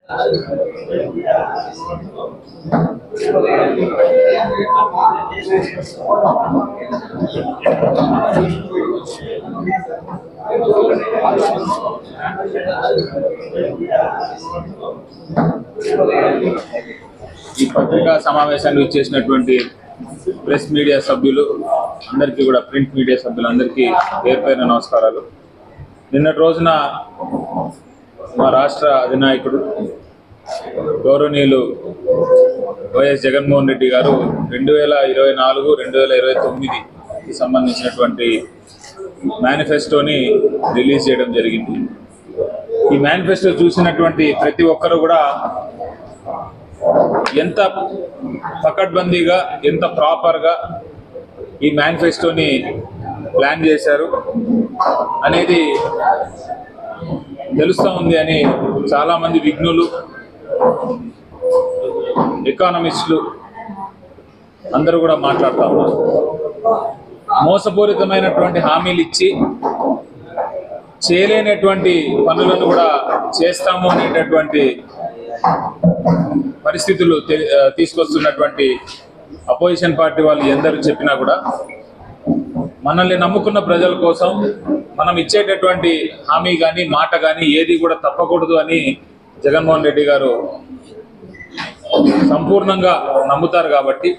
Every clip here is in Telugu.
ఈ పత్రికా సమావేశాన్ని ఇచ్చేసినటువంటి ప్రెస్ మీడియా సభ్యులు అందరికీ కూడా ప్రింట్ మీడియా సభ్యులందరికీ పేరు నమస్కారాలు. నిన్నటి రోజున మా రాష్ట్ర అధినాయకుడు గౌరవనీయులు వైఎస్ జగన్మోహన్ రెడ్డి గారు 2024-2029కి సంబంధించినటువంటి మేనిఫెస్టోని రిలీజ్ చేయడం జరిగింది. ఈ మేనిఫెస్టో చూసినటువంటి ప్రతి ఒక్కరు కూడా ఎంత పకడ్బందీగా ఎంత ప్రాపర్గా ఈ మేనిఫెస్టోని ప్లాన్ చేశారు అనేది తెలుస్తూ ఉంది అని చాలామంది విజ్ఞులు, ఎకానమిస్టులు అందరూ కూడా మాట్లాడుతూ ఉన్నారు. మోసపూరితమైనటువంటి హామీలు ఇచ్చి చేయలేనటువంటి పనులను కూడా చేస్తాము అనేటటువంటి పరిస్థితులు తీసుకొస్తున్నటువంటి అపోజిషన్ పార్టీ వాళ్ళు ఎందరూ చెప్పినా కూడా మనల్ని నమ్ముకున్న ప్రజల కోసం మనం ఇచ్చేటటువంటి హామీ కానీ మాట కానీ ఏది కూడా తప్పకూడదు అని జగన్మోహన్ రెడ్డి గారు సంపూర్ణంగా నమ్ముతారు. కాబట్టి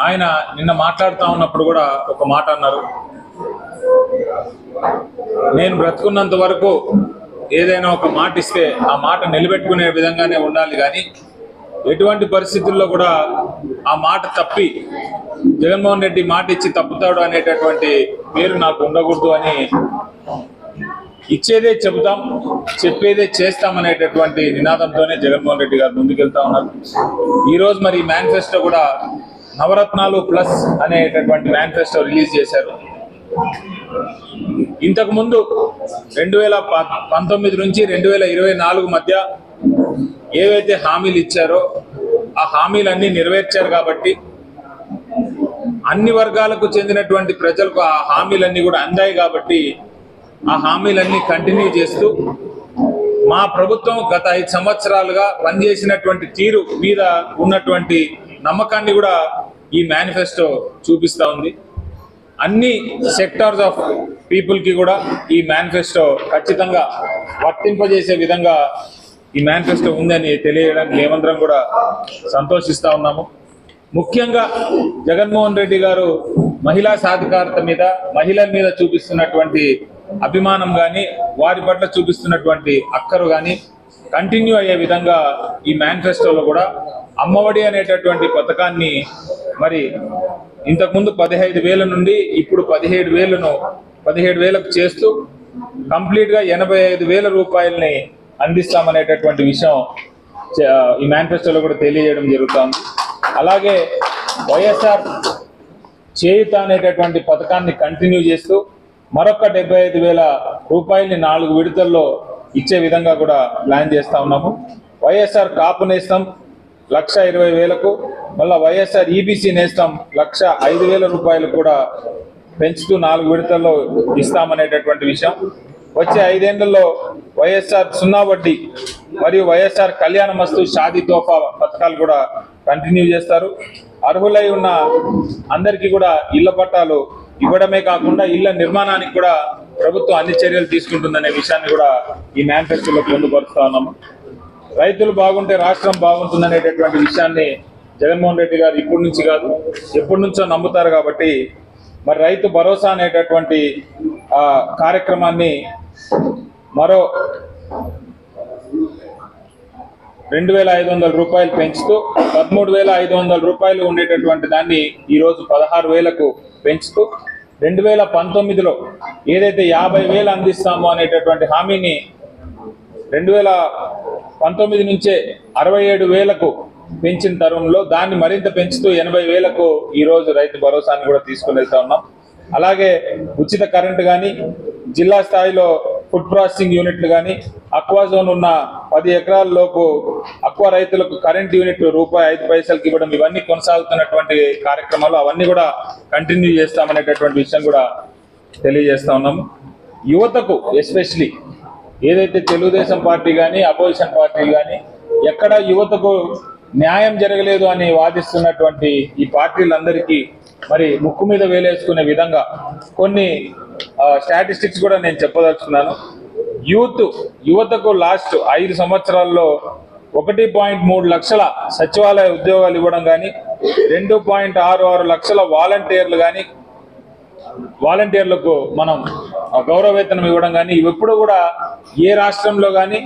ఆయన నిన్న మాట్లాడుతూ ఉన్నప్పుడు కూడా ఒక మాట అన్నారు, నేను బ్రతుకున్నంత వరకు ఏదైనా ఒక మాట ఇస్తే ఆ మాట నిలబెట్టుకునే విధంగానే ఉండాలి, కానీ ఎటువంటి పరిస్థితుల్లో కూడా ఆ మాట తప్పి జగన్మోహన్ రెడ్డి మాట ఇచ్చి తప్పుతాడు అనేటటువంటి పేరు నాకు ఉండకూడదు అని ఇచ్చేదే చెబుతాం, చెప్పేదే చేస్తామనేటటువంటి నినాదంతోనే జగన్మోహన్ రెడ్డి గారు ముందుకెళ్తా ఉన్నారు. ఈరోజు మరి మేనిఫెస్టో కూడా నవరత్నాలు ప్లస్ అనేటటువంటి మేనిఫెస్టో రిలీజ్ చేశారు. ఇంతకు ముందు 2019 నుంచి 2024 మధ్య ఏవైతే హామీలు ఇచ్చారో ఆ హామీలన్నీ నెరవేర్చారు. కాబట్టి అన్ని వర్గాలకు చెందినటువంటి ప్రజలకు ఆ హామీలన్నీ కూడా అందాయి. కాబట్టి ఆ హామీలన్నీ కంటిన్యూ చేస్తూ మా ప్రభుత్వం గత 5 సంవత్సరాలుగా పనిచేసినటువంటి తీరు మీద ఉన్నటువంటి నమ్మకాన్ని కూడా ఈ మేనిఫెస్టో చూపిస్తూ ఉంది. అన్ని సెక్టార్స్ ఆఫ్ పీపుల్కి కూడా ఈ మేనిఫెస్టో ఖచ్చితంగా వర్తింపజేసే విధంగా ఈ మేనిఫెస్టో ఉందని తెలియడానికి మేమందరం కూడా సంతోషిస్తూ ఉన్నాము. ముఖ్యంగా జగన్మోహన్ రెడ్డి గారు మహిళా సాధికారత మీద, మహిళల మీద చూపిస్తున్నటువంటి అభిమానం కానీ, వారి పట్ల చూపిస్తున్నటువంటి అక్కరు కానీ కంటిన్యూ అయ్యే విధంగా ఈ మేనిఫెస్టోలో కూడా అమ్మఒడి అనేటటువంటి పథకాన్ని మరి ఇంతకుముందు 15,000 నుండి ఇప్పుడు 17,000కు చేస్తూ కంప్లీట్గా 85,000 రూపాయలని అందిస్తామనేటటువంటి విషయం ఈ మేనిఫెస్టోలో కూడా తెలియజేయడం జరుగుతుంది. అలాగే వైఎస్ఆర్ చేయూత అనేటటువంటి పథకాన్ని కంటిన్యూ చేస్తూ మరొక 75,000 రూపాయలని 4 విడతల్లో ఇచ్చే విధంగా కూడా ప్లాన్ చేస్తూ ఉన్నాము. వైఎస్ఆర్ కాపు నేస్తం 1,20,000కు, మళ్ళీ వైఎస్ఆర్ ఈబీసీ నేస్తం 1,05,000 రూపాయలు కూడా పెంచుతూ 4 విడతల్లో ఇస్తామనేటటువంటి విషయం. వచ్చే 5 ఏళ్లలో వైఎస్ఆర్ 0 వడ్డీ మరియు వైఎస్ఆర్ కళ్యాణ మస్తు, షాదీ తోఫా పథకాలు కూడా కంటిన్యూ చేస్తారు. అర్హులై ఉన్న అందరికీ కూడా ఇళ్ల పట్టాలు ఇవ్వడమే కాకుండా ఇళ్ల నిర్మాణానికి కూడా ప్రభుత్వం అన్ని చర్యలు తీసుకుంటుందనే విషయాన్ని కూడా ఈ మేనిఫెస్టోలో పొందుపరుస్తా ఉన్నాము. రైతులు బాగుంటే రాష్ట్రం బాగుంటుందనేటటువంటి విషయాన్ని జగన్మోహన్ రెడ్డి గారు ఇప్పటి నుంచి కాదు ఎప్పటి నుంచో నమ్ముతారు. కాబట్టి మరి రైతు భరోసా అనేటటువంటి కార్యక్రమాన్ని మరో 2,500 రూపాయలు పెంచుతూ 13,500 రూపాయలు ఉండేటటువంటి దాన్ని ఈరోజు 16,000కు పెంచుతూ 2019లో ఏదైతే 50,000 అందిస్తామో అనేటటువంటి హామీని 2019 నుంచే 67,000కు పెంచిన తరుణంలో దాన్ని మరింత పెంచుతూ 80,000కు ఈరోజు రైతు భరోసాని కూడా తీసుకుని వెళ్తా ఉన్నాం. అలాగే ఉచిత కరెంటు కానీ, జిల్లా స్థాయిలో ఫుడ్ ప్రాసెసింగ్ యూనిట్లు కానీ, అక్వా జోన్ ఉన్న 10 ఎకరాల లోపు అక్వా రైతులకు కరెంట్ యూనిట్ ₹5 ఇవ్వడం, ఇవన్నీ కొనసాగుతున్నటువంటి కార్యక్రమాలు అవన్నీ కూడా కంటిన్యూ చేస్తామనేటటువంటి విషయం కూడా తెలియజేస్తా ఉన్నాము. యువతకు ఎస్పెషలీ ఏదైతే తెలుగుదేశం పార్టీ కానీ అపోజిషన్ పార్టీలు కానీ ఎక్కడ యువతకు న్యాయం జరగలేదు అని వాదిస్తున్నటువంటి ఈ పార్టీలందరికీ మరి ముక్కు మీద వేలేసుకునే విధంగా కొన్ని స్టాటిస్టిక్స్ కూడా నేను చెప్పదలుచుకున్నాను. యువతకు లాస్ట్ 5 సంవత్సరాల్లో 1.3 లక్షల సచివాలయ ఉద్యోగాలు ఇవ్వడం కానీ 2.66 లక్షల వాలంటీర్లకు మనం గౌరవ వేతనం ఇవ్వడం కానీ ఇవి ఎప్పుడు కూడా ఏ రాష్ట్రంలో కానీ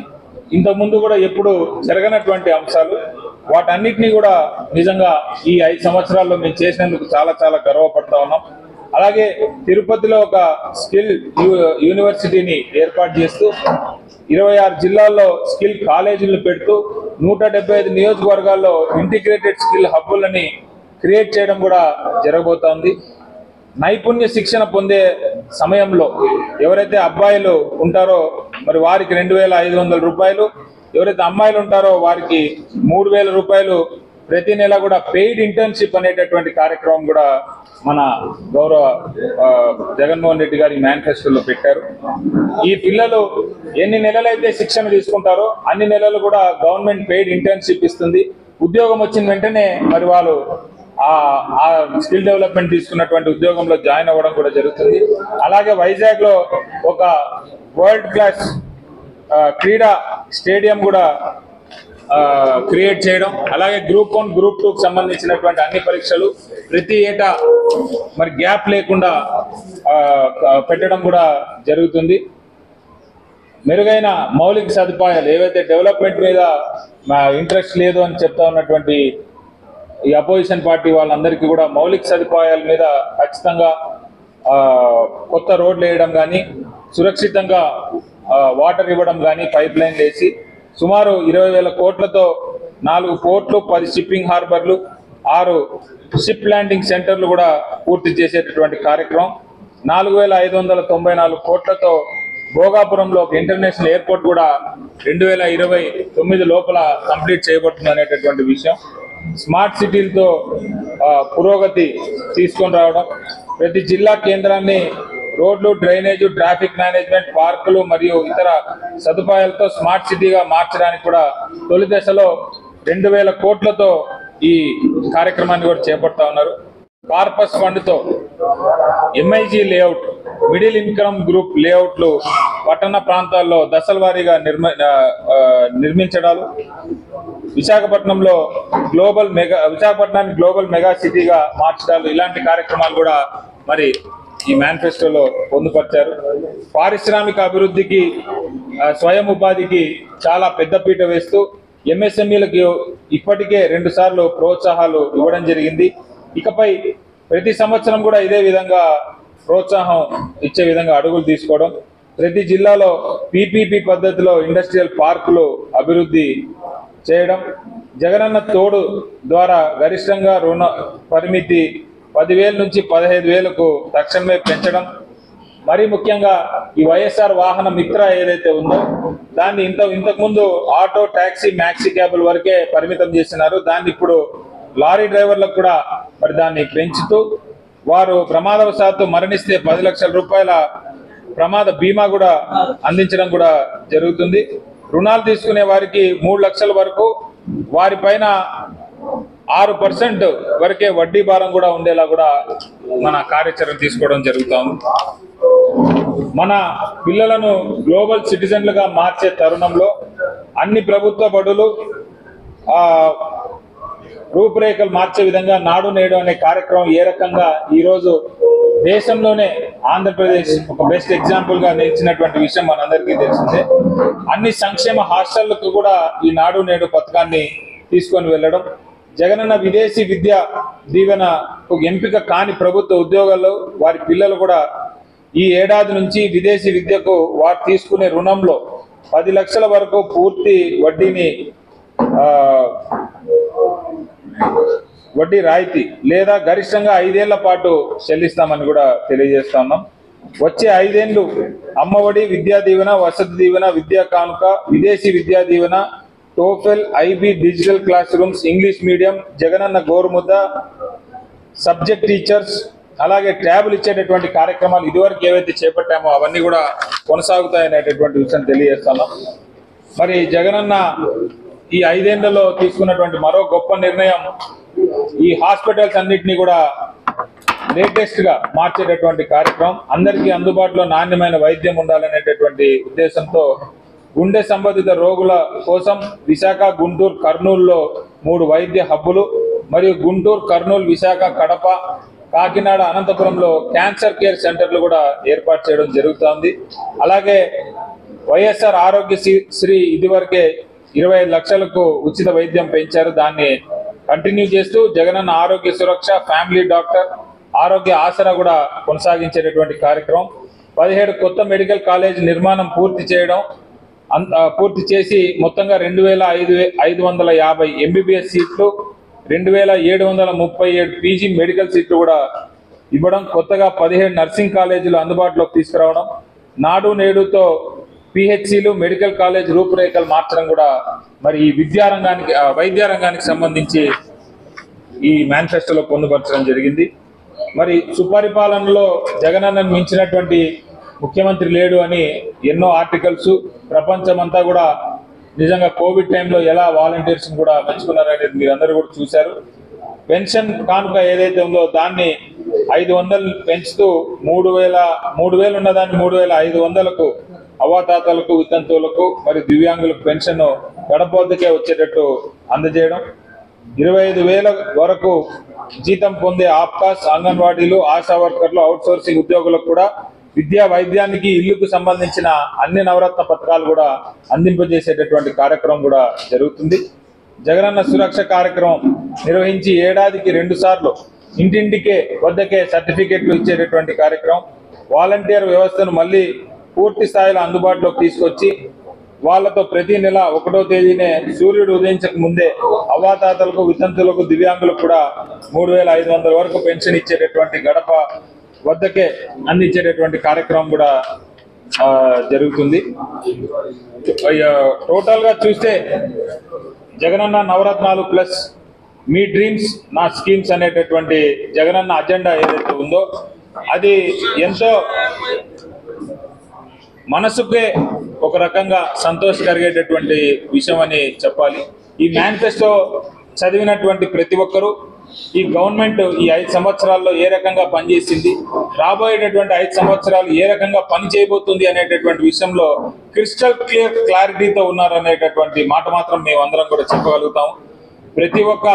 ఇంతకుముందు కూడా ఎప్పుడు జరగనటువంటి అంశాలు. వాటన్నిటినీ కూడా నిజంగా ఈ 5 సంవత్సరాల్లో మేము చేసినందుకు చాలా చాలా గర్వపడతా ఉన్నాం. అలాగే తిరుపతిలో ఒక స్కిల్ యూనివర్సిటీని ఏర్పాటు చేస్తూ 26 జిల్లాల్లో స్కిల్ కాలేజీలు పెడుతూ 175 నియోజకవర్గాల్లో ఇంటిగ్రేటెడ్ స్కిల్ హబ్బులని క్రియేట్ చేయడం కూడా జరగబోతోంది. నైపుణ్య శిక్షణ పొందే సమయంలో ఎవరైతే అబ్బాయిలు ఉంటారో మరి వారికి 2,500 రూపాయలు, ఎవరైతే అమ్మాయిలు ఉంటారో వారికి 3,000 రూపాయలు ప్రతి నెల కూడా పెయిడ్ ఇంటర్న్షిప్ అనేటటువంటి కార్యక్రమం కూడా మన గౌరవ జగన్మోహన్ రెడ్డి గారి మేనిఫెస్టోలో పెట్టారు. ఈ పిల్లలు ఎన్ని నెలలైతే శిక్షణ తీసుకుంటారో అన్ని నెలలు కూడా గవర్నమెంట్ పెయిడ్ ఇంటర్న్షిప్ ఇస్తుంది. ఉద్యోగం వచ్చిన వెంటనే మరి వాళ్ళు ఆ స్కిల్ డెవలప్మెంట్ తీసుకున్నటువంటి ఉద్యోగంలో జాయిన్ అవ్వడం కూడా జరుగుతుంది. అలాగే వైజాగ్ లో ఒక వరల్డ్ క్లాస్ క్రీడా స్టేడియం కూడా క్రియేట్ చేయడం, అలాగే గ్రూప్ 1 గ్రూప్ 2కు సంబంధించినటువంటి అన్ని పరీక్షలు ప్రతి ఏటా మరి గ్యాప్ లేకుండా పెట్టడం కూడా జరుగుతుంది. మెరుగైన మౌలిక సదుపాయాలు ఏవైతే డెవలప్మెంట్ మీద ఇంట్రెస్ట్ లేదు అని చెప్తా ఉన్నటువంటి ఈ అపోజిషన్ పార్టీ వాళ్ళందరికీ కూడా మౌలిక సదుపాయాల మీద ఖచ్చితంగా కొత్త రోడ్లు వేయడం కానీ, సురక్షితంగా వాటర్ ఇవ్వడం కానీ, పైప్ లైన్లు వేసి సుమారు 20,000 కోట్లతో 4 పోర్ట్లు, 10 షిప్పింగ్ హార్బర్లు, 6 షిప్ ల్యాండింగ్ సెంటర్లు కూడా పూర్తి చేసేటటువంటి కార్యక్రమం. 4,594 కోట్లతో భోగాపురంలో ఒక ఇంటర్నేషనల్ ఎయిర్పోర్ట్ కూడా 2029 లోపల కంప్లీట్ చేయబడుతుంది అనేటటువంటి విషయం. స్మార్ట్ సిటీలతో పురోగతి తీసుకొని రావడం, ప్రతి జిల్లా కేంద్రాన్ని రోడ్లు, డ్రైనేజ్, ట్రాఫిక్ మేనేజ్మెంట్, పార్కులు మరియు ఇతర సదుపాయాలతో స్మార్ట్ సిటీగా మార్చడానికి కూడా తొలి దశలో 2,000 కోట్లతో ఈ కార్యక్రమాన్ని కూడా చేపడతా ఉన్నారు. కార్పస్ ఫండ్తో MIG layout, middle income group లేఅవుట్లు పట్టణ ప్రాంతాల్లో దశల వారీగా నిర్మించడాలు, విశాఖపట్నాన్ని గ్లోబల్ మెగా సిటీగా మార్చడాలు, ఇలాంటి కార్యక్రమాలు కూడా మరి ఈ మేనిఫెస్టోలో పొందుపరిచారు. పారిశ్రామిక అభివృద్ధికి, స్వయం ఉపాధికి చాలా పెద్దపీట వేస్తూ ఎంఎస్ఎంఈలకు ఇప్పటికే 2 సార్లు ప్రోత్సాహాలు ఇవ్వడం జరిగింది. ఇకపై ప్రతి సంవత్సరం కూడా ఇదే విధంగా ప్రోత్సాహం ఇచ్చే విధంగా అడుగులు తీసుకోవడం, ప్రతి జిల్లాలో పీపీపీ పద్ధతిలో ఇండస్ట్రియల్ పార్కులు అభివృద్ధి చేయడం, జగనన్న తోడు ద్వారా గరిష్టంగా రుణ పరిమితి 10,000 నుంచి 15,000కు తక్షణమే పెంచడం, మరీ ముఖ్యంగా ఈ వైఎస్ఆర్ వాహన మిత్ర ఏదైతే ఉందో దాన్ని ఇంతకుముందు ఆటో, టాక్సీ, మ్యాక్సీ క్యాబుల వరకే పరిమితం చేస్తున్నారు. దాన్ని ఇప్పుడు లారీ డ్రైవర్లకు కూడా మరి దాన్ని పెంచుతూ వారు ప్రమాదవశాత్తు మరణిస్తే 10 లక్షల రూపాయల ప్రమాద బీమా కూడా అందించడం కూడా జరుగుతుంది. రుణాలు తీసుకునే వారికి 3 లక్షల వరకు, వారిపైన 6% వరకే వడ్డీ భారం కూడా ఉండేలా కూడా మన కార్యాచరణ తీసుకోవడం జరుగుతాము. మన పిల్లలను గ్లోబల్ సిటిజన్లుగా మార్చే తరుణంలో అన్ని ప్రభుత్వ బడులు రూపురేఖలు మార్చే విధంగా నాడు నేడు అనే కార్యక్రమం ఏ రకంగా ఈరోజు దేశంలోనే ఆంధ్రప్రదేశ్ ఒక బెస్ట్ ఎగ్జాంపుల్ గా నిలిచినటువంటి విషయం మనందరికీ తెలిసిందే. అన్ని సంక్షేమ హాస్టళ్లకు కూడా ఈ నాడు నేడు పథకాన్ని తీసుకొని వెళ్ళడం, జగనన్న విదేశీ విద్యా దీవెన ఎంపిక కాని ప్రభుత్వ ఉద్యోగాల్లో వారి పిల్లలు కూడా ఈ ఏడాది నుంచి విదేశీ విద్యకు వారు తీసుకునే రుణంలో 10 లక్షల వరకు పూర్తి వడ్డీ రాయితీ లేదా గరిష్టంగా 5 ఏళ్ల పాటు చెల్లిస్తామని కూడా తెలియజేస్తున్నాం. వచ్చే 5 ఏళ్లు అమ్మఒడి, విద్యా దీవెన, వసతి దీవెన, విద్యా Kanuka, Videshi Vidya Deevena, TOEFL, IB, digital classrooms, English medium, Jagananna Gorumudda, subject teachers, అలాగే ట్యాబులు ఇచ్చేటటువంటి కార్యక్రమాలు ఇదివరకు ఏవైతే చేపట్టామో అవన్నీ కూడా కొనసాగుతాయనేటటువంటి విషయం తెలియజేస్తున్నాం. మరి జగనన్న ఈ 5 ఏళ్లలో తీసుకున్నటువంటి మరో గొప్ప నిర్ణయం ఈ హాస్పిటల్స్ అన్నింటినీ కూడా లేటెస్ట్ గా మార్చేటటువంటి కార్యక్రమం. అందరికీ అందుబాటులో నాణ్యమైన వైద్యం ఉండాలనేటటువంటి ఉద్దేశంతో గుండె సంబంధిత రోగుల కోసం విశాఖ, గుంటూరు, కర్నూలులో 3 వైద్య హబ్బులు మరియు గుంటూరు, కర్నూలు, విశాఖ, కడప, కాకినాడ, అనంతపురంలో క్యాన్సర్ కేర్ సెంటర్లు కూడా ఏర్పాటు చేయడం జరుగుతోంది. అలాగే వైఎస్ఆర్ ఆరోగ్యశ్రీ ఇదివరకే 25 లక్షలకు ఉచిత వైద్యం పెంచారు. దాన్ని కంటిన్యూ చేస్తూ జగనన్న ఆరోగ్య సురక్ష, ఫ్యామిలీ డాక్టర్, ఆరోగ్య ఆసరా కూడా కొనసాగించేటటువంటి కార్యక్రమం. 17 కొత్త మెడికల్ కాలేజ్ నిర్మాణం పూర్తి చేసి మొత్తంగా 2550 ఎంబీబీఎస్ సీట్లు, 2737 పీజీ మెడికల్ సీట్లు కూడా ఇవ్వడం, కొత్తగా 17 నర్సింగ్ కాలేజీలు అందుబాటులోకి తీసుకురావడం, నాడు నేడుతో పిహెచ్సిలు, మెడికల్ కాలేజ్ రూపురేఖలు మార్చడం కూడా మరి ఈ వైద్య రంగానికి సంబంధించి ఈ మేనిఫెస్టోలో పొందుపరచడం జరిగింది. మరి సుపరిపాలనలో జగనన్నను మించినటువంటి ముఖ్యమంత్రి లేడు అని ఎన్నో ఆర్టికల్స్, ప్రపంచమంతా కూడా నిజంగా కోవిడ్ టైంలో ఎలా వాలంటీర్స్ కూడా మెచ్చుకున్నారనేది మీరందరూ కూడా చూశారు. పెన్షన్ కానుక ఏదైతే ఉందో దాన్ని 500 పెంచుతూ 3000 ఉన్నదాన్ని 3500కు అవ్వాతాతలకు, వితంతువులకు మరియు దివ్యాంగులకు పెన్షన్ గడప వద్దకే వచ్చేటట్టు అందజేయడం, 25,000 వరకు జీతం పొందే ఆప్కాస్, అంగన్వాడీలు, ఆశా వర్కర్లు, అవుట్ సోర్సింగ్ ఉద్యోగులకు కూడా విద్యా, వైద్యానికి, ఇల్లుకు సంబంధించిన అన్ని నవరత్న పథకాలు కూడా అందింపజేసేటటువంటి కార్యక్రమం కూడా జరుగుతుంది. జగనన్న సురక్ష కార్యక్రమం నిర్వహించి ఏడాదికి 2 సార్లు ఇంటింటికే వద్దకే సర్టిఫికెట్లు ఇచ్చేటటువంటి కార్యక్రమం. వాలంటీర్ వ్యవస్థను మళ్ళీ పూర్తి స్థాయిలో అందుబాటులోకి తీసుకొచ్చి వాళ్లతో ప్రతి నెల 1వ తేదీనే సూర్యుడు ఉదయించక ముందే అవ్వాతాతలకు, వితంతులకు, దివ్యాంగులకు కూడా 3500 వరకు పెన్షన్ ఇచ్చేటటువంటి గడప వద్దకే అందించేటటువంటి కార్యక్రమం కూడా జరుగుతుంది. టోటల్ గా చూస్తే జగనన్న నవరత్నాలు ప్లస్ మీ డ్రీమ్స్ నా స్కీమ్స్ అనేటటువంటి జగనన్న అజెండా ఏదైతే ఉందో అది ఎంతో మనసుకే ఒక రకంగా సంతోషం కలిగేటటువంటి విషయం అని చెప్పాలి. ఈ మేనిఫెస్టో చదివినటువంటి ప్రతి ఒక్కరూ ఈ గవర్నమెంట్ ఈ 5 సంవత్సరాల్లో ఏ రకంగా పనిచేసింది, రాబోయేటటువంటి 5 సంవత్సరాలు ఏ రకంగా పని చేయబోతుంది అనేటటువంటి విషయంలో క్రిస్టల్ క్లారిటీతో ఉన్నారనేటటువంటి మాట మాత్రం మేమందరం కూడా చెప్పగలుగుతాం. ప్రతి ఒక్క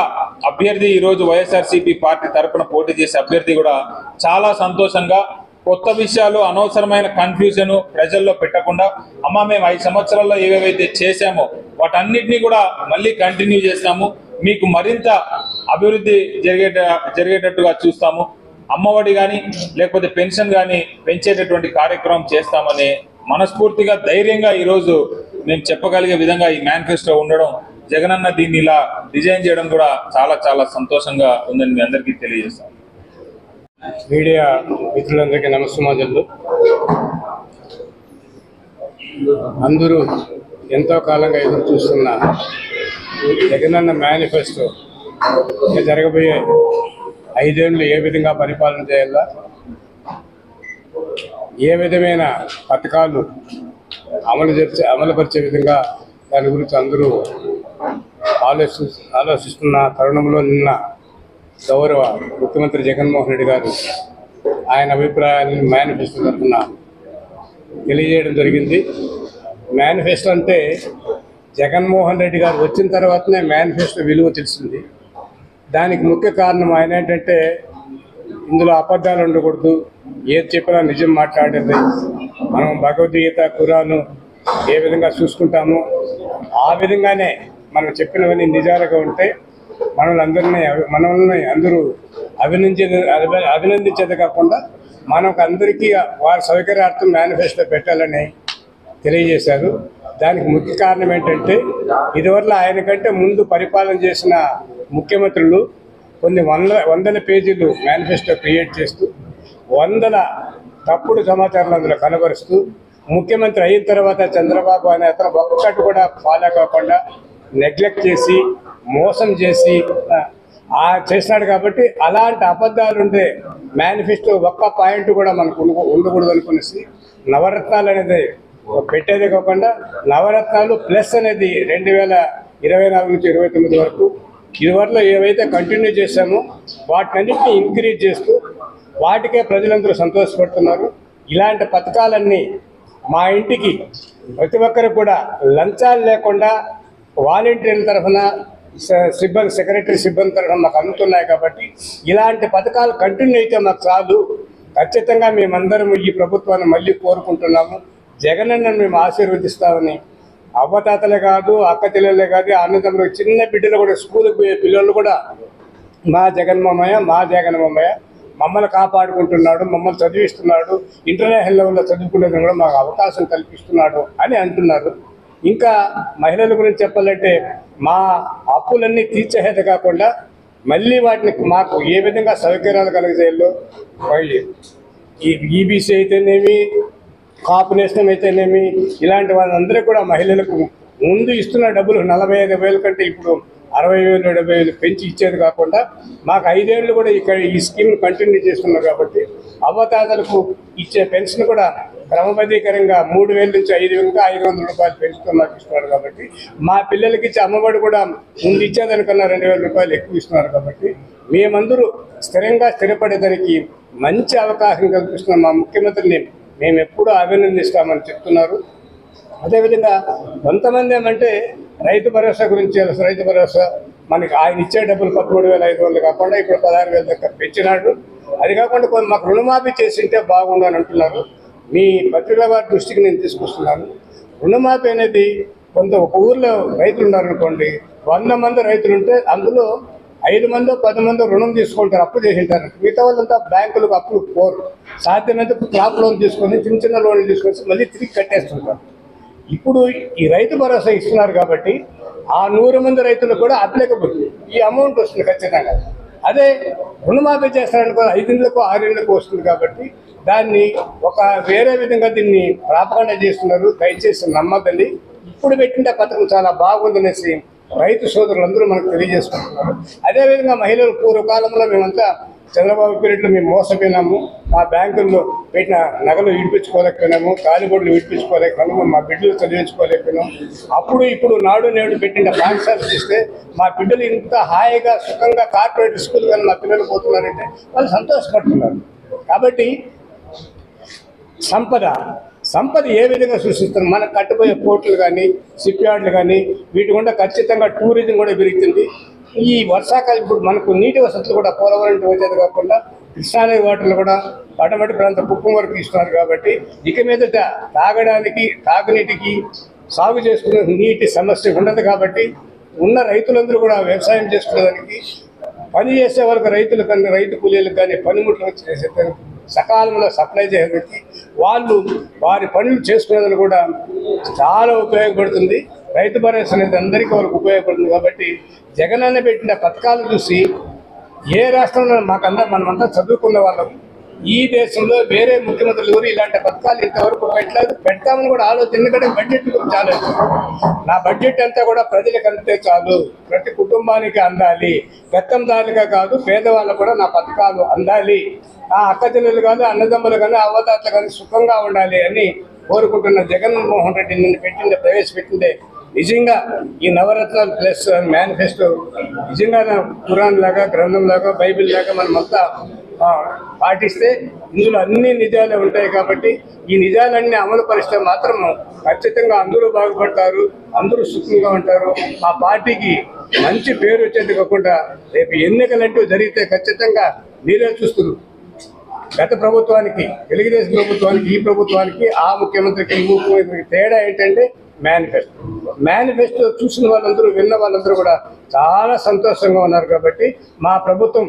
అభ్యర్థి ఈరోజు వైఎస్ఆర్సీపీ పార్టీ తరఫున పోటీ చేసే అభ్యర్థి కూడా చాలా సంతోషంగా కొత్త విషయాలు, అనవసరమైన కన్ఫ్యూజన్ ప్రజల్లో పెట్టకుండా అమ్మ మేము 5 సంవత్సరాల్లో ఏవేవైతే చేశామో వాటన్నిటినీ కూడా మళ్ళీ కంటిన్యూ చేస్తాము, మీకు మరింత అభివృద్ధి జరిగేటట్టుగా చూస్తాము, అమ్మఒడి కానీ లేకపోతే పెన్షన్ కానీ పెంచేటటువంటి కార్యక్రమం చేస్తామని మనస్ఫూర్తిగా ధైర్యంగా ఈరోజు మేము చెప్పగలిగే విధంగా ఈ మేనిఫెస్టో ఉండడం, జగనన్న దీన్ని ఇలా డిజైన్ చేయడం కూడా చాలా చాలా సంతోషంగా ఉందని మీ అందరికీ తెలియజేస్తాం. మీడియా మిత్రులందరికీ నమస్కారాలు. అందరూ ఎంతో కాలంగా ఎదురు చూస్తున్న జగనన్న మేనిఫెస్టో జరగబోయే 5 ఏళ్ళు ఏ విధంగా పరిపాలన చేయాలా, ఏ విధమైన పథకాలు అమలుపరిచే విధంగా దాని గురించి అందరూ ఆలోచిస్తున్న తరుణంలో నిన్న గౌరవ ముఖ్యమంత్రి జగన్మోహన్ రెడ్డి గారు ఆయన అభిప్రాయాలను మేనిఫెస్టో తరఫున తెలియజేయడం జరిగింది. మేనిఫెస్టో అంటే జగన్మోహన్ రెడ్డి గారు వచ్చిన తర్వాతనే మేనిఫెస్టో విలువ తెలిసింది. దానికి ముఖ్య కారణం ఆయన ఏంటంటే ఇందులో అబద్ధాలు ఉండకూడదు, ఏది చెప్పినా నిజం మాట్లాడేది, మనం భగవద్గీత, ఖురాను ఏ విధంగా చూసుకుంటామో ఆ విధంగానే మనం చెప్పినవన్నీ నిజాలుగా ఉంటే మనల్ని అందరూ అభినందించేది కాకుండా మనకు అందరికీ వారి సౌకర్యార్థం మేనిఫెస్టో పెట్టాలని తెలియజేశారు. దానికి ముఖ్య కారణం ఏంటంటే ఇదివల్ల ఆయన కంటే ముందు పరిపాలన చేసిన ముఖ్యమంత్రులు కొన్ని వందల పేజీలు మేనిఫెస్టో క్రియేట్ చేస్తూ 100 తప్పుడు సమాచారాలు అందులో కనబరుస్తూ ముఖ్యమంత్రి అయిన తర్వాత చంద్రబాబు అనే అతను ఒక్కటి కూడా ఫాలో కాకుండా నెగ్లెక్ట్ చేసి మోసం చేసి చేసినాడు కాబట్టి అలాంటి అబద్ధాలు ఉండే మేనిఫెస్టో ఒక్క పాయింట్ కూడా మనకు ఉండకూడదు అనుకునేసి నవరత్నాలు అనేది పెట్టేదే కాకుండా నవరత్నాలు ప్లస్ అనేది 2024 నుంచి 29 వరకు ఇదివరలో ఏవైతే కంటిన్యూ చేశామో వాటినన్నింటినీ ఇంక్రీజ్ చేస్తూ వాటికే ప్రజలందరూ సంతోషపడుతున్నారు. ఇలాంటి పథకాలన్నీ మా ఇంటికి ప్రతి ఒక్కరికి కూడా లంచాలు లేకుండా వాలంటీర్ల తరఫున సిబ్బంది సెక్రటరీ సిబ్బంది తరఫున మాకు అందుతున్నాయి. కాబట్టి ఇలాంటి పథకాలు కంటిన్యూ అయితే మాకు చాలు. ఖచ్చితంగా మేమందరం ఈ ప్రభుత్వాన్ని మళ్ళీ కోరుకుంటున్నాము. జగనన్నను మేము ఆశీర్వదిస్తామని అవ్వతాతలే కాదు, అక్క చెల్లెలే కాదు, అన్నదమ్ములు చిన్న బిడ్డలు కూడా స్కూల్కి పోయే పిల్లలు కూడా మా జగన్మామయ్య మమ్మల్ని కాపాడుకుంటున్నాడు, మమ్మల్ని చదివిస్తున్నాడు, ఇంటర్నేషనల్ లెవెల్లో చదువుకునేది కూడా మాకు అవకాశం కల్పిస్తున్నాడు అని అంటున్నారు. ఇంకా మహిళల గురించి చెప్పాలంటే మా అప్పులన్నీ తీర్చేది కాకుండా మళ్ళీ వాటిని మాకు ఏ విధంగా సౌకర్యాలు కలగజేయాలో ఈ ఈబీసీ అయితేనేమి, కాపు నేస్తం అయితేనేమి, ఇలాంటి వాళ్ళందరికీ కూడా మహిళలకు ముందు ఇస్తున్న డబ్బులు 45,000 కంటే ఇప్పుడు 60,000 70,000 పెంచి ఇచ్చేది కాకుండా మాకు 5 ఏళ్ళు కూడా ఇక్కడ ఈ స్కీమ్ కంటిన్యూ చేస్తున్నారు. కాబట్టి అవ్వతాతలకు ఇచ్చే పెన్షన్ కూడా క్రమబద్ధీకరంగా 3,000 నుంచి 5,000 500 రూపాయలు పెంచుతూ మాకు ఇస్తున్నారు. కాబట్టి మా పిల్లలకి ఇచ్చే అమ్మఒడి కూడా ముందు ఇచ్చేదానికన్నా 2,000 రూపాయలు ఎక్కువ ఇస్తున్నారు. కాబట్టి మేమందరూ స్థిరంగా స్థిరపడేదానికి మంచి అవకాశం కల్పిస్తున్న మా ముఖ్యమంత్రిని మేము ఎప్పుడూ అభినందిస్తామని చెప్తున్నారు. అదేవిధంగా కొంతమంది ఏమంటే రైతు భరోసా గురించి రైతు భరోసా మనకి ఆయన ఇచ్చే డబ్బులు 13,500 కాకుండా ఇప్పుడు 16,000 దాకా పెంచినాడు. అది కాకుండా మాకు రుణమాఫీ చేసింటే బాగుండు అని అంటున్నారు. మీ పత్రికల వారి దృష్టికి నేను తీసుకొస్తున్నాను. రుణమాఫీ అనేది ఒక ఊర్లో రైతులు ఉన్నారనుకోండి, 100 మంది రైతులు ఉంటే అందులో 5 మందో 10 మందో రుణం తీసుకుంటారు, అప్పు చేసింటారు. మిగతా వాళ్ళంతా బ్యాంకులకు అప్పులు పోరు. సాధ్యమైనంత క్రాప్ లోన్ తీసుకొని చిన్న లోన్లు తీసుకొని మళ్ళీ తిరిగి కట్టేస్తుంటారు. ఇప్పుడు ఈ రైతు భరోసా ఇస్తున్నారు కాబట్టి ఆ 100 మంది రైతులకు కూడా అప్లికబుల్ ఈ అమౌంట్ వస్తుంది ఖచ్చితంగా. అదే రుణమాఫీ చేస్తారనుకో 5 ఏళ్లకు 6 ఏళ్లకు వస్తుంది. కాబట్టి దాన్ని ఒక వేరే విధంగా దీన్ని ప్రాపకాండ చేస్తున్నారు. దయచేసి నమ్మద్దండి. ఇప్పుడు పెట్టిన పథకం చాలా బాగుందనేసి రైతు సోదరులందరూ మనకు తెలియజేసుకుంటున్నారు. అదేవిధంగా మహిళలు పూర్వకాలంలో మేమంతా చంద్రబాబు పీరియడ్లో మేము మోసపోయినాము. మా బ్యాంకుల్లో పెట్టిన నగలు విడిపించుకోలేకపోయినాము, కాలిబొడ్లు విడిపించుకోలేకపోయినాము, మా బిడ్డలు చదివించుకోలేకపోయినాము. అప్పుడు ఇప్పుడు నాడు నేడు పెట్టిన పాఠశాలలు ఇస్తే మా బిడ్డలు ఇంత హాయిగా సుఖంగా కార్పొరేట్ స్కూల్ కానీ మా పిల్లలు పోతున్నారంటే వాళ్ళు సంతోషపడుతున్నారు. కాబట్టి సంపద ఏ విధంగా సృష్టిస్తారు? మనకు కట్టబోయే పోర్టులు కానీ షిప్ యార్డులు కానీ వీటి కూడా ఖచ్చితంగా టూరిజం కూడా పెరుగుతుంది. ఈ వర్షాకాలం ఇప్పుడు మనకు నీటి వసతులు కూడా పోలవరం వచ్చేది కాకుండా కృష్ణానది వాటర్లు కూడా అటువంటి ప్రాంత కుప్పం వరకు ఇస్తున్నారు. కాబట్టి ఇక మీదట తాగునీటికి సాగు చేసుకునే నీటి సమస్య ఉండదు. కాబట్టి ఉన్న రైతులందరూ కూడా వ్యవసాయం చేసుకునేదానికి పని చేసే వరకు రైతు కూలీలకు కానీ పనిముట్లు చేసే సకాలంలో సప్లై చేయడానికి వాళ్ళు వారి పనులు చేసుకునేందుకు కూడా చాలా ఉపయోగపడుతుంది. రైతు భరోసా అనేది అందరికీ వాళ్ళకి ఉపయోగపడుతుంది. కాబట్టి జగనన్న పెట్టిన పథకాలు చూసి ఏ రాష్ట్రంలో మనమంతా చదువుకున్న వాళ్ళం, ఈ దేశంలో వేరే ముఖ్యమంత్రులు ఎవరు ఇలాంటి పథకాలు ఇంతవరకు పెట్టలేదు. పెడతామని కూడా ఆలోచన, ఎందుకంటే బడ్జెట్ చాలా నా బడ్జెట్ అంతా కూడా ప్రజలకు అంతే చాలు, ప్రతి కుటుంబానికి అందాలి, పెత్తందారులుగా కాదు పేదవాళ్ళకు కూడా నా పథకాలు అందాలి, ఆ అక్క చెల్లెలు కానీ అన్నదమ్ములు కానీ అవ్వతాతలు కానీ సుఖంగా ఉండాలి అని కోరుకుంటున్న జగన్మోహన్ రెడ్డి నిన్ను ప్రవేశపెట్టిందే నిజంగా ఈ నవరత్నాలు ప్లస్ మేనిఫెస్టో నిజంగా ఖురాన్ లాగా, గ్రంథం లాగా, బైబిల్ లాగా మనమంతా పాటిస్తే ఇందులో అన్ని నిజాలే ఉంటాయి. కాబట్టి ఈ నిజాలన్నీ అమలు పరిస్తే మాత్రం ఖచ్చితంగా అందరూ బాగుపడతారు, అందరూ సుఖంగా ఉంటారు. ఆ పార్టీకి మంచి పేరు వచ్చేది కాకుండా రేపు ఎన్నికలంటూ జరిగితే ఖచ్చితంగా మీరే చూస్తున్నారు. గత ప్రభుత్వానికి, తెలుగుదేశం ప్రభుత్వానికి, ఈ ప్రభుత్వానికి, ఆ ముఖ్యమంత్రికి, ఈ ముఖ్యమంత్రికి తేడా ఏంటంటే మేనిఫెస్టో చూసిన వాళ్ళందరూ, విన్న వాళ్ళందరూ కూడా చాలా సంతోషంగా ఉన్నారు. కాబట్టి మా ప్రభుత్వం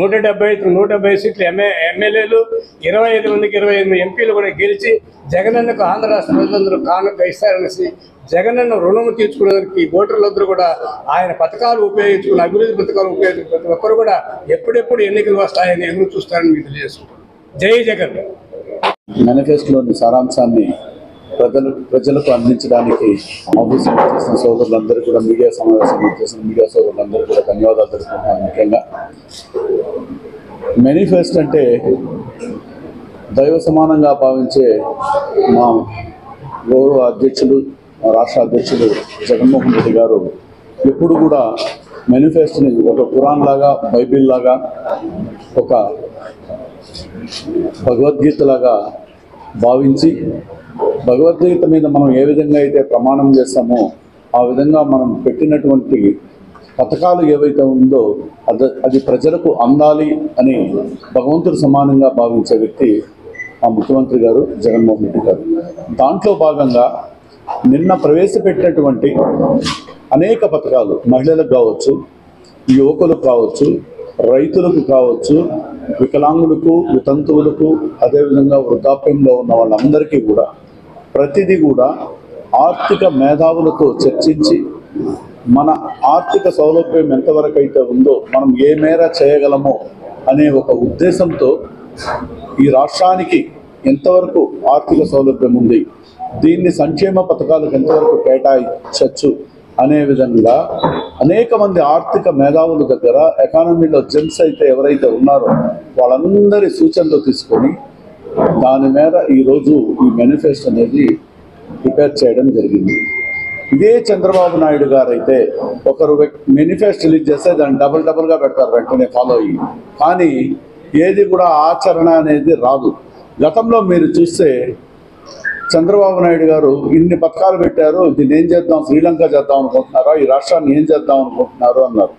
170 సీట్లు ఎమ్మెల్యేలు, 25 మందికి 25 ఎంపీలు కూడా గెలిచి జగనన్నకు ఆంధ్ర రాష్ట్ర ప్రజలందరూ కానుక ఇస్తారనేసి జగనన్న రుణము తీర్చుకునేందుకు ఓటర్లందరూ కూడా ఆయన పథకాలు ఉపయోగించుకుని, అభివృద్ధి పథకాలు ఉపయోగించుకుని ప్రతి ఒక్కరు కూడా ఎప్పుడెప్పుడు ఎన్నికలు వస్తాయని ఎదురు చూస్తారని మీకు తెలియజేసుకుంటారు. జై జగన్. మేనిఫెస్టోలోని సారాంశాన్ని ప్రజలకు అందించడానికి ఆఫీసులు చేసిన సోదరులందరూ కూడా, మీడియా సమావేశం చేసిన మీడియా సోదరులందరూ కూడా ధన్యవాదాలు తెలుపుకుంటున్నాను. ముఖ్యంగా మేనిఫెస్టో అంటే దైవ సమానంగా భావించే మా గౌరవ అధ్యక్షులు, రాష్ట్ర అధ్యక్షులు జగన్మోహన్ రెడ్డి గారు ఎప్పుడు కూడా మేనిఫెస్టోని ఒక ఖురాన్ లాగా, బైబిల్ లాగా, ఒక భగవద్గీత లాగా భావించి, భగవద్గీత మీద మనం ఏ విధంగా అయితే ప్రమాణం చేస్తామో ఆ విధంగా మనం పెట్టినటువంటి పథకాలు ఏవైతే ఉందో అది ప్రజలకు అందాలి అని భగవంతుడు సమానంగా భావించే వ్యక్తి మా ముఖ్యమంత్రి గారు జగన్మోహన్ రెడ్డి గారు. దాంట్లో భాగంగా నిన్న ప్రవేశపెట్టినటువంటి అనేక పథకాలు మహిళలకు కావచ్చు, యువకులకు కావచ్చు, రైతులకు కావచ్చు, వికలాంగులకు, వితంతువులకు, అదేవిధంగా వృద్ధాప్యంలో ఉన్న వాళ్ళందరికీ కూడా ప్రతిదీ కూడా ఆర్థిక మేధావులతో చర్చించి మన ఆర్థిక సౌలభ్యం ఎంతవరకు అయితే ఉందో మనం ఏ మేర చేయగలమో అనే ఒక ఉద్దేశంతో ఈ రాష్ట్రానికి ఎంతవరకు ఆర్థిక సౌలభ్యం ఉంది, దీన్ని సంక్షేమ పథకాలకు ఎంతవరకు కేటాయించవచ్చు అనే విధంగా అనేక మంది ఆర్థిక మేధావుల దగ్గర, ఎకానమీలో జెమ్స్ అయితే ఎవరైతే ఉన్నారో వాళ్ళందరి సూచనలు తీసుకొని దాని మేర ఈరోజు ఈ మేనిఫెస్టో అనేది ప్రిపేర్ చేయడం జరిగింది. ఇదే చంద్రబాబు నాయుడు గారు అయితే ఒకరు మేనిఫెస్టో రిలీజ్ చేస్తే దాన్ని డబుల్గా పెడతారు, వెంటనే ఫాలో అయ్యి. కానీ ఏది కూడా ఆచరణ అనేది రాదు. గతంలో మీరు చూస్తే చంద్రబాబు నాయుడు గారు ఇన్ని పథకాలు పెట్టారు, దీన్ని ఏం చేద్దాం, శ్రీలంక చేద్దాం అనుకుంటున్నారా, ఈ రాష్ట్రాన్ని ఏం చేద్దాం అనుకుంటున్నారు అన్నారు.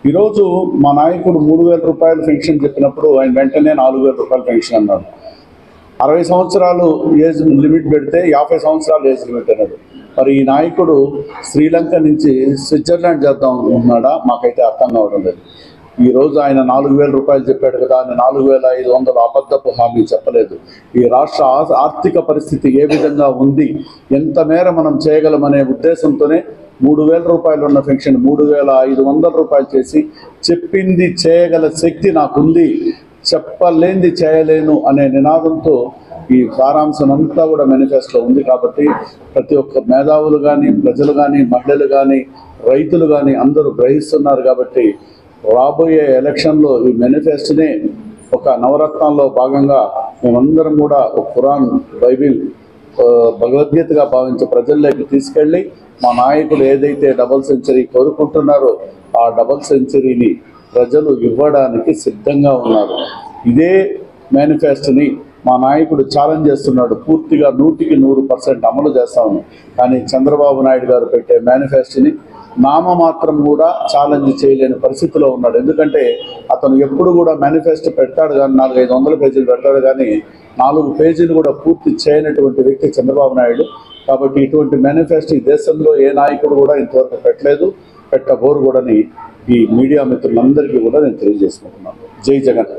ఈరోజు మా నాయకుడు 3,000 రూపాయలు పెన్షన్ చెప్పినప్పుడు ఆయన వెంటనే 4,000 రూపాయలు పెన్షన్ అన్నాడు. 60 సంవత్సరాలు ఏజ్ లిమిట్ పెడితే 50 సంవత్సరాలు ఏజ్ లిమిట్ అన్నాడు. మరి ఈ నాయకుడు శ్రీలంక నుంచి స్విట్జర్లాండ్ చేద్దాం అనుకుంటున్నాడా, మాకైతే అర్థం కావడం లేదు. ఈరోజు ఆయన 4,000 రూపాయలు చెప్పాడు కదా, ఆయన 4,500 అబద్ధపు హామీ చెప్పలేదు. ఈ రాష్ట్ర ఆర్థిక పరిస్థితి ఏ విధంగా ఉంది, ఎంత మేర మనం చేయగలమనే ఉద్దేశంతోనే 3,000 రూపాయలు ఉన్న పెన్షన్ 3,500 రూపాయలు చేసి, చెప్పింది చేయగల శక్తి నాకుంది, చెప్పలేంది చేయలేను అనే నినాదంతో ఈ సారాంశం అంతా కూడా మేనిఫెస్టోలో ఉంది. కాబట్టి ప్రతి ఒక్క మేధావులు కానీ, ప్రజలు కానీ, మహిళలు కానీ, రైతులు కానీ అందరూ గ్రహిస్తున్నారు. కాబట్టి రాబోయే ఎలక్షన్లో ఈ మేనిఫెస్టోనే ఒక నవరత్నాల్లో భాగంగా మేమందరం కూడా ఒక ఖురాన్, బైబిల్, భగవద్గీతగా భావించే ప్రజల్లోకి తీసుకెళ్ళి మా నాయకులు ఏదైతే డబుల్ సెంచరీ కోరుకుంటున్నారో ఆ డబుల్ సెంచరీని ప్రజలు ఇవ్వడానికి సిద్ధంగా ఉన్నారు. ఇదే మేనిఫెస్టోని మా నాయకుడు ఛాలెంజ్ చేస్తున్నాడు, పూర్తిగా 100% అమలు చేస్తామని. కానీ చంద్రబాబు నాయుడు గారు పెట్టే మేనిఫెస్టోని నామమాత్రం కూడా ఛాలెంజ్ చేయలేని పరిస్థితిలో ఉన్నాడు. ఎందుకంటే అతను ఎప్పుడు కూడా మేనిఫెస్టో పెడతాడు కానీ 400-500 పేజీలు పెడతాడు కానీ 4 పేజీలు కూడా పూర్తి చేయనటువంటి వ్యక్తి చంద్రబాబు నాయుడు. కాబట్టి ఇటువంటి మేనిఫెస్టో ఈ దేశంలో ఏ నాయకుడు కూడా ఇంతవరకు పెట్టలేదు, పెట్టబోరు కూడా ఈ మీడియా మిత్రులందరికీ కూడా నేను తెలియజేసుకుంటున్నాను. జై జగన్.